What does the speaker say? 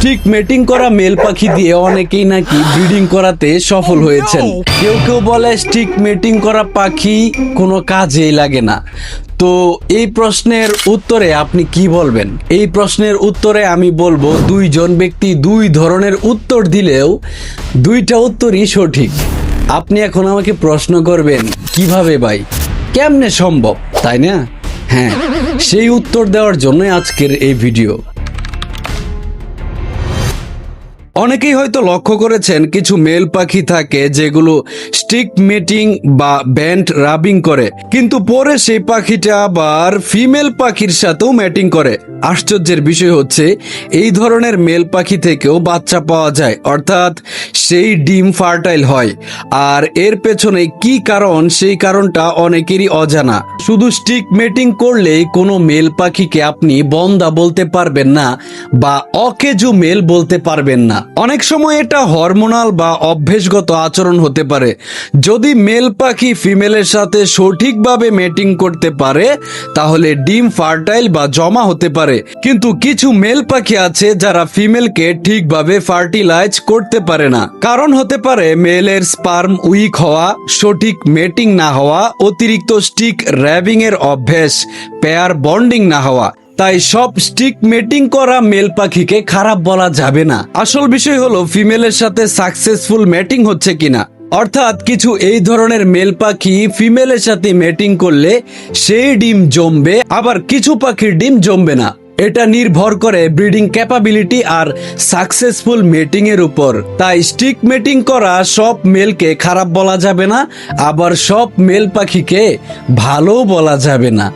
Stick মেটিং করা mail পাখি দিয়ে অনেকেই নাকি ব্রিডিং করাতে সফল হয়েছেন। কেউ কেউ বলে স্টিক মেটিং করা পাখি কোনো কাজেই লাগে না। তো এই প্রশ্নের উত্তরে আপনি কি বলবেন? এই প্রশ্নের উত্তরে আমি বলবো, দুইজন ব্যক্তি দুই ধরনের উত্তর দিলেও দুইটা উত্তরই সঠিক। আপনি এখন আমাকে প্রশ্ন করবেন, কিভাবে ভাই, কেমনে সম্ভব, তাই না? হ্যাঁ, সেই উত্তর দেওয়ার জন্য আজকের এই ভিডিও। অনেকেই হয়তো লক্ষ্য করেছেন কিছু মেল পাখি থাকে যেগুলো স্টিক মেটিং বা ব্যান্ড রাবিং করে, কিন্তু পরে সেই পাখিটা আবার ফিমেল পাখির সাথেও ম্যাটিং করে। আশ্চর্যের বিষয় হচ্ছে এই ধরনের মেল পাখি থেকেও বাচ্চা পাওয়া যায়, অর্থাৎ সেই ডিম ফার্টাইল হয়। আর এর পেছনে কি কারণ, সেই কারণটা অনেকেরই অজানা। শুধু স্টিক মেটিং করলেই কোনো মেল পাখিকে আপনি বন্দা বলতে পারবেন না বা অকেজু মেল বলতে পারবেন না। অনেক সময় এটা হরমোনাল বা অভ্যেসগত আচরণ হতে পারে। যদি মেল পাখি ফিমেলের সাথে সঠিকভাবে মেটিং করতে পারে তাহলে ডিম ফার্টাইল বা জমা হতে পারে, কিন্তু কিছু মেল পাখি আছে যারা ফিমেলকে ঠিকভাবে ফার্টিলাইজ করতে পারে না। কারণ হতে পারে মেলের স্পার্ম উইক হওয়া, সঠিক মেটিং না হওয়া, অতিরিক্ত স্টিক র্যাবিং এর অভ্যেস, পেয়ার বন্ডিং না হওয়া। তাই সব স্টিক মেটিং করা মেল পাখিকে খারাপ বলা যাবে না। আসল বিষয় হলো ফিমেলের সাথে সাকসেসফুল মেটিং হচ্ছে কিনা। অর্থাৎ কিছু এই ধরনের মেল পাখি ফিমেলের সাথে মেটিং করলে সেই ডিম জমবে, আবার কিছু পাখির ডিম জমবে না। এটা নির্ভর করে ব্রিডিং ক্যাপাবিলিটি আর সাকসেসফুল মেটিং এর উপর। তাই স্টিক মেটিং করা সব মেলকে খারাপ বলা যাবে না, আবার সব মেল পাখিকে ভালো বলা যাবে না।